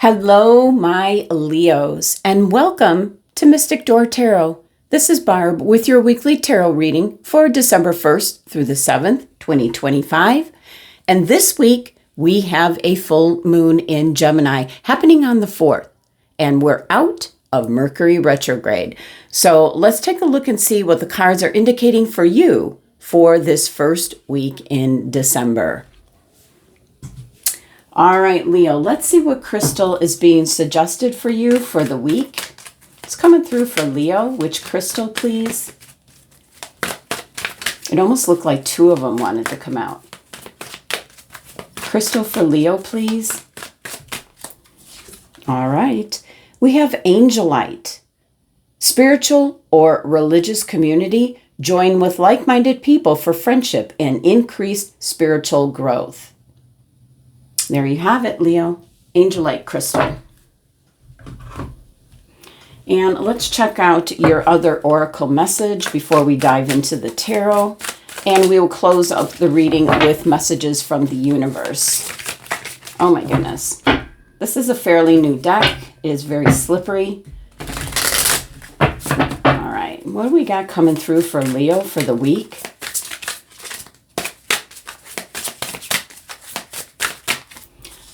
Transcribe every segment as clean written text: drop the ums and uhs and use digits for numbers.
Hello, my Leos, and welcome to Mystic Door Tarot. This is Barb with your weekly tarot reading for December 1st through the 7th, 2025. And this week, we have a full moon in Gemini happening on the 4th, and we're out of Mercury retrograde. So let's take a look and see what the cards are indicating for you for this first week in December. All right, Leo, let's see what crystal is being suggested for you for the week. It's coming through for Leo. Which crystal, please? It almost looked like two of them wanted to come out. Crystal for Leo, please. All right. We have Angelite. Spiritual or religious community. Join with like-minded people for friendship and increased spiritual growth. There you have it, Leo. Angelite crystal. And let's check out your other oracle message before we dive into the tarot. And we will close up the reading with messages from the universe. Oh my goodness. This is a fairly new deck. It is very slippery. All right. What do we got coming through for Leo for the week?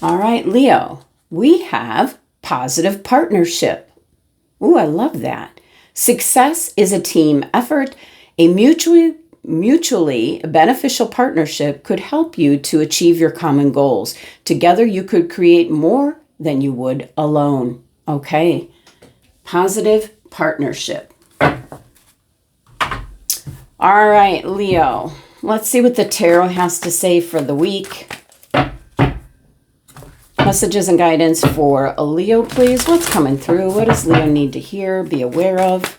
All right, Leo, we have positive partnership. Ooh, I love that. Success is a team effort. A mutually beneficial partnership could help you to achieve your common goals. Together, you could create more than you would alone. Okay, positive partnership. All right, Leo, let's see what the tarot has to say for the week. Messages and guidance for Leo, please. What's coming through? What does Leo need to hear, be aware of?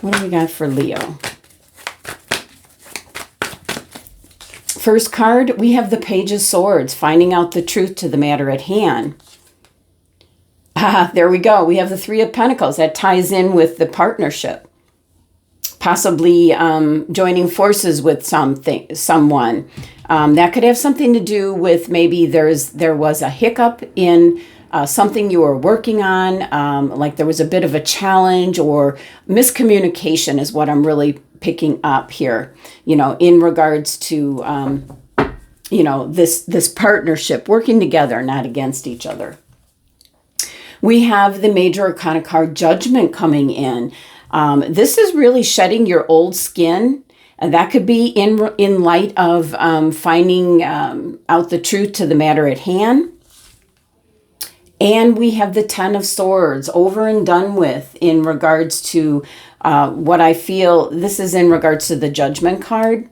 What do we got for Leo? First card, we have the Page of Swords, finding out the truth to the matter at hand. There we go. We have the Three of Pentacles. That ties in with the partnership. Possibly joining forces with someone. That could have something to do with maybe there was a hiccup in something you were working on, like there was a bit of a challenge or miscommunication is what I'm really picking up here, in regards to, this partnership, working together, not against each other. We have the Major Arcana card, Judgment, coming in. This is really shedding your old skin. And that could be in light of finding out the truth to the matter at hand. And we have the Ten of Swords, over and done with in regards to what I feel. This is in regards to the Judgment card.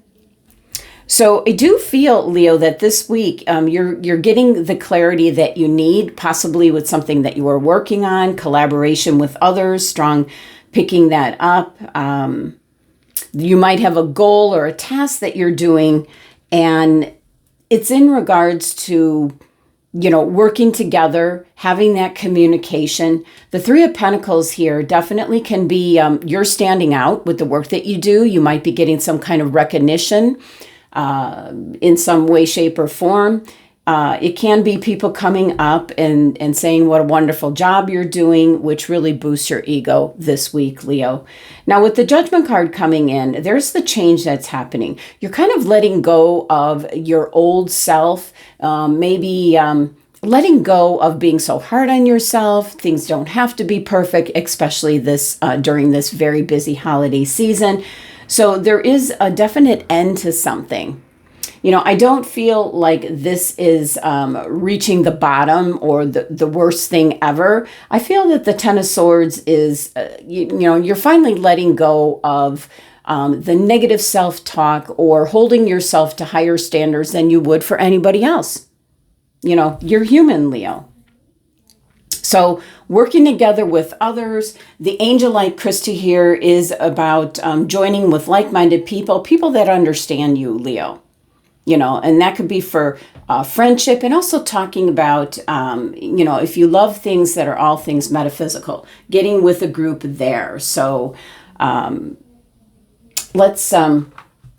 So I do feel, Leo, that this week you're getting the clarity that you need, possibly with something that you are working on, collaboration with others, strong picking that up. You might have a goal or a task that you're doing, and it's in regards to, working together, having that communication. The Three of Pentacles here definitely can be, you're standing out with the work that you do. You might be getting some kind of recognition in some way, shape, or form. It can be people coming up and saying what a wonderful job you're doing, which really boosts your ego this week, Leo. Now, with the Judgment card coming in, there's the change that's happening. You're kind of letting go of your old self, maybe letting go of being so hard on yourself. Things don't have to be perfect, especially this during this very busy holiday season. So there is a definite end to something. I don't feel like this is reaching the bottom or the worst thing ever. I feel that the Ten of Swords is, you're finally letting go of the negative self-talk or holding yourself to higher standards than you would for anybody else. You're human, Leo. So working together with others, the Angelite crystal here is about joining with like-minded people that understand you, Leo. And that could be for friendship, and also talking about, if you love things that are all things metaphysical, getting with a group there. So let's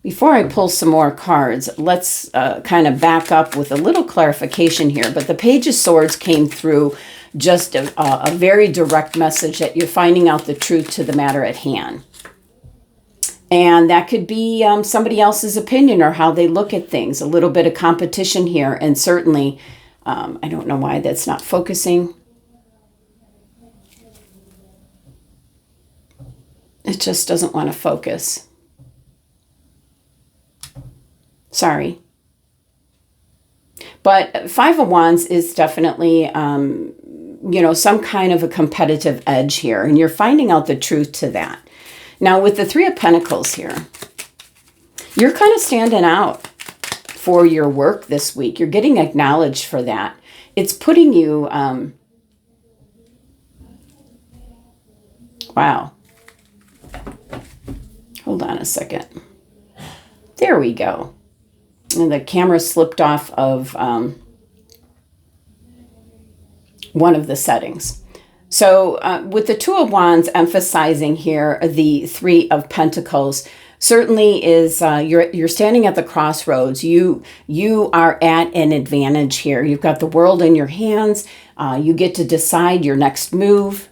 Before I pull some more cards, let's kind of back up with a little clarification here. But the Page of Swords came through just a very direct message that you're finding out the truth to the matter at hand. And that could be somebody else's opinion or how they look at things. A little bit of competition here. And certainly, I don't know why that's not focusing. It just doesn't want to focus. Sorry. But Five of Wands is definitely, some kind of a competitive edge here. And you're finding out the truth to that. Now, with the Three of Pentacles here, you're kind of standing out for your work this week. You're getting acknowledged for that. It's putting you, wow. Hold on a second. There we go. And the camera slipped off of one of the settings. So with the Two of Wands emphasizing here the Three of Pentacles, certainly is you're standing at the crossroads. You are at an advantage here. You've got the world in your hands. You get to decide your next move.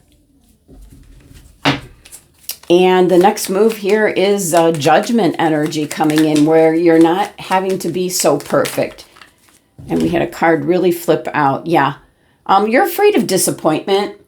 And the next move here is judgment energy coming in where you're not having to be so perfect. And we had a card really flip out. Yeah. You're afraid of disappointment.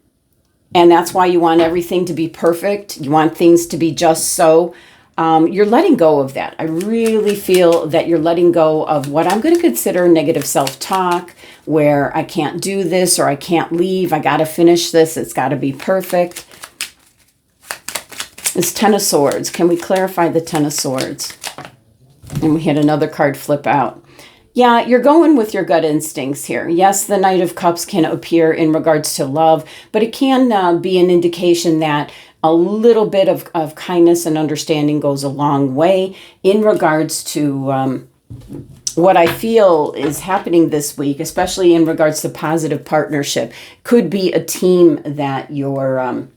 And that's why you want everything to be perfect. You want things to be just so. You're letting go of that. I really feel that you're letting go of what I'm going to consider negative self-talk, where I can't do this or I can't leave. I got to finish this. It's got to be perfect. This Ten of Swords. Can we clarify the Ten of Swords? And we had another card flip out. Yeah, you're going with your gut instincts here. Yes, the Knight of Cups can appear in regards to love, but it can be an indication that a little bit of kindness and understanding goes a long way in regards to what I feel is happening this week, especially in regards to positive partnership. Could be a team that you're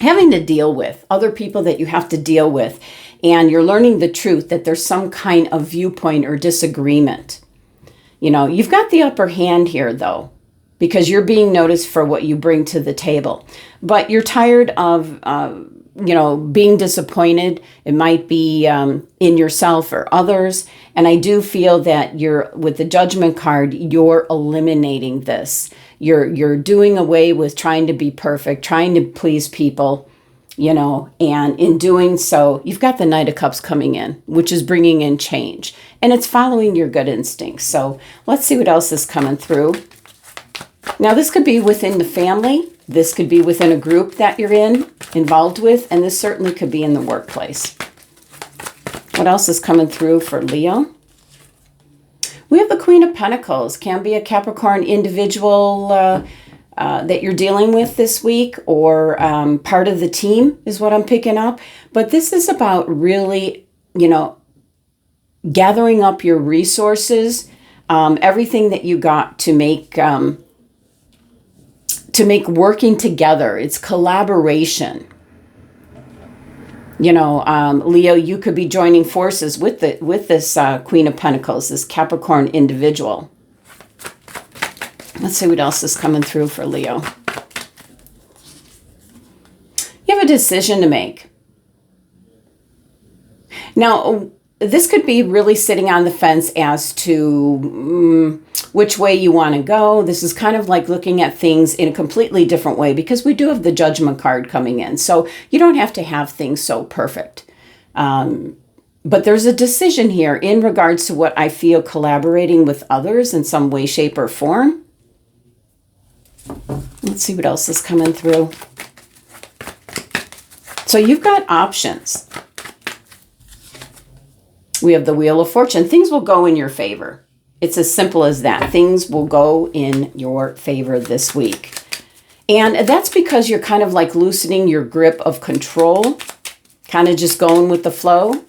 having to deal with, other people that you have to deal with, and you're learning the truth that there's some kind of viewpoint or disagreement. You know, you've got the upper hand here, though, because you're being noticed for what you bring to the table. But you're tired of, being disappointed. It might be in yourself or others. And I do feel that with the Judgment card, you're eliminating this. You're doing away with trying to be perfect, trying to please people, and in doing so, you've got the Knight of Cups coming in, which is bringing in change. And it's following your gut instincts. So let's see what else is coming through. Now, this could be within the family. This could be within a group that you're involved with. And this certainly could be in the workplace. What else is coming through for Leo? We have the Queen of Pentacles. Can be a Capricorn individual that you're dealing with this week, or part of the team is what I'm picking up. But this is about really, gathering up your resources, everything that you got to make working together. It's collaboration. Leo, you could be joining forces with this Queen of Pentacles, this Capricorn individual. Let's see what else is coming through for Leo. You have a decision to make. Now, this could be really sitting on the fence as to which way you want to go. This is kind of like looking at things in a completely different way, because we do have the Judgment card coming in. So you don't have to have things so perfect. But there's a decision here in regards to what I feel collaborating with others in some way, shape, or form. Let's see what else is coming through. So you've got options. We have the Wheel of Fortune. Things will go in your favor. It's as simple as that. Things will go in your favor this week. And that's because you're kind of like loosening your grip of control, kind of just going with the flow.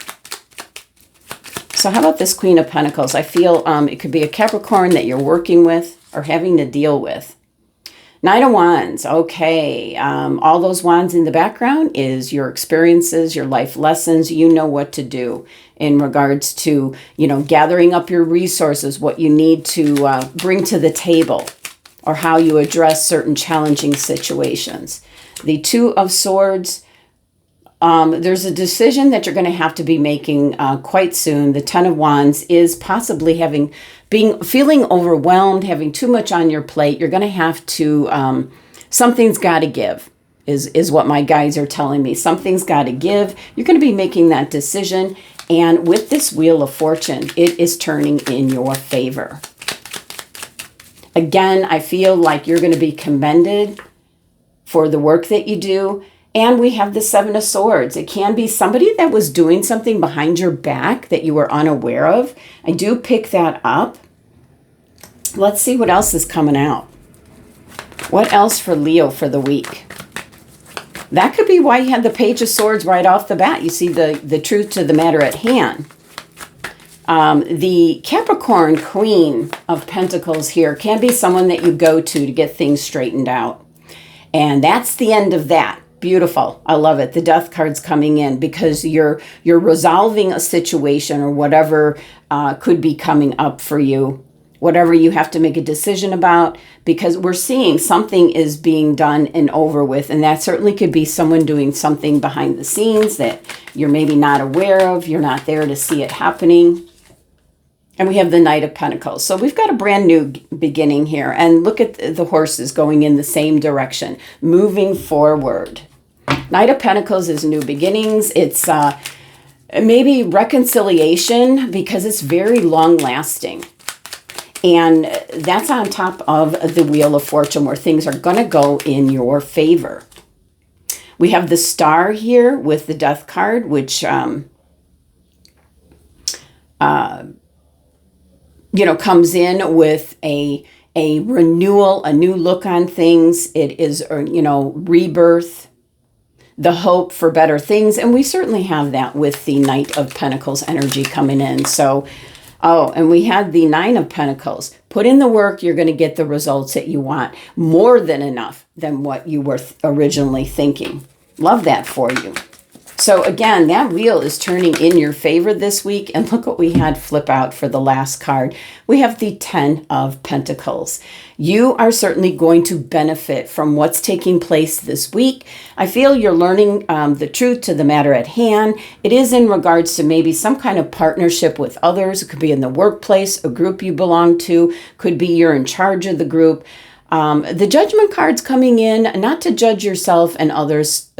So how about this Queen of Pentacles? I feel it could be a Capricorn that you're working with or having to deal with. Knight of Wands. Okay. All those wands in the background is your experiences, your life lessons. You know what to do in regards to, gathering up your resources, what you need to bring to the table, or how you address certain challenging situations. The Two of Swords. There's a decision that you're going to have to be making quite soon. The Ten of Wands is possibly feeling overwhelmed, having too much on your plate. You're going to have to, something's got to give, is what my guides are telling me. Something's got to give. You're going to be making that decision. And with this Wheel of Fortune, it is turning in your favor. Again, I feel like you're going to be commended for the work that you do. And we have the Seven of Swords. It can be somebody that was doing something behind your back that you were unaware of. I do pick that up. Let's see what else is coming out. What else for Leo for the week? That could be why you had the Page of Swords right off the bat. You see the truth to the matter at hand. The Capricorn Queen of Pentacles here can be someone that you go to get things straightened out. And that's the end of that. Beautiful. I love it. The Death card's coming in because you're resolving a situation or whatever could be coming up for you, whatever you have to make a decision about, because we're seeing something is being done and over with. And that certainly could be someone doing something behind the scenes that you're maybe not aware of. You're not there to see it happening. And we have the Knight of Pentacles. So we've got a brand new beginning here. And look at the horses going in the same direction, moving forward. Knight of Pentacles is new beginnings. It's maybe reconciliation because it's very long lasting. And that's on top of the Wheel of Fortune where things are going to go in your favor. We have the Star here with the Death card, which, comes in with a renewal, a new look on things. It is, rebirth, the hope for better things. And we certainly have that with the Knight of Pentacles energy coming in. So, and we had the Nine of Pentacles. Put in the work, you're going to get the results that you want. More than enough than what you were originally thinking. Love that for you. So again, that wheel is turning in your favor this week. And look what we had flip out for the last card. We have the Ten of Pentacles. You are certainly going to benefit from what's taking place this week. I feel you're learning the truth to the matter at hand. It is in regards to maybe some kind of partnership with others. It could be in the workplace, a group you belong to. Could be you're in charge of the group. The Judgment card's coming in, not to judge yourself and others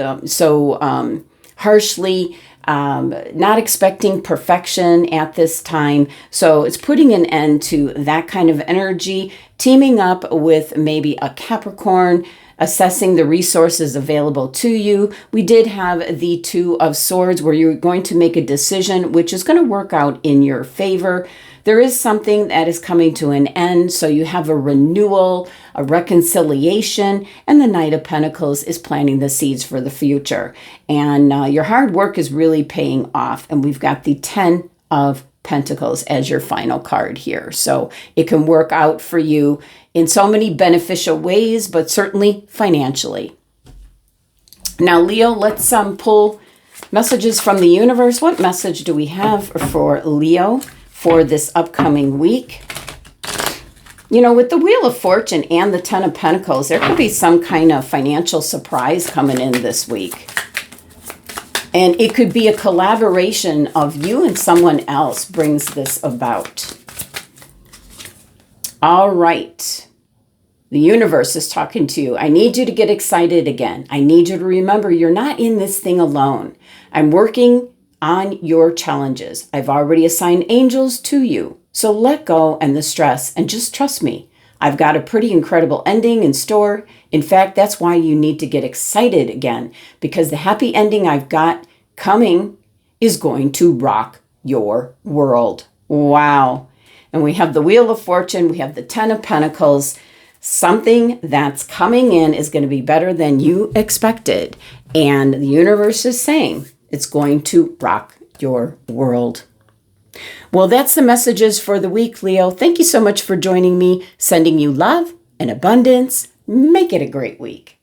harshly, not expecting perfection at this time. So it's putting an end to that kind of energy, teaming up with maybe a Capricorn, assessing the resources available to you. We did have the Two of Swords where you're going to make a decision which is going to work out in your favor. There is something that is coming to an end, so you have a renewal, a reconciliation, and the Knight of Pentacles is planting the seeds for the future. And your hard work is really paying off. And we've got the Ten of Pentacles as your final card here. So it can work out for you in so many beneficial ways, but certainly financially. Now, Leo, let's pull messages from the universe. What message do we have for Leo for this upcoming week? With the Wheel of Fortune and the Ten of Pentacles, there could be some kind of financial surprise coming in this week. And it could be a collaboration of you and someone else brings this about. All right. The universe is talking to you. I need you to get excited again. I need you to remember you're not in this thing alone. I'm working on your challenges. I've already assigned angels to you. So let go and the stress and just trust me. I've got a pretty incredible ending in store. In fact, that's why you need to get excited again, because the happy ending I've got coming is going to rock your world. Wow. And we have the Wheel of Fortune. We have the Ten of Pentacles. Something that's coming in is going to be better than you expected. And the universe is saying it's going to rock your world. Well, that's the messages for the week, Leo. Thank you so much for joining me, sending you love and abundance. Make it a great week.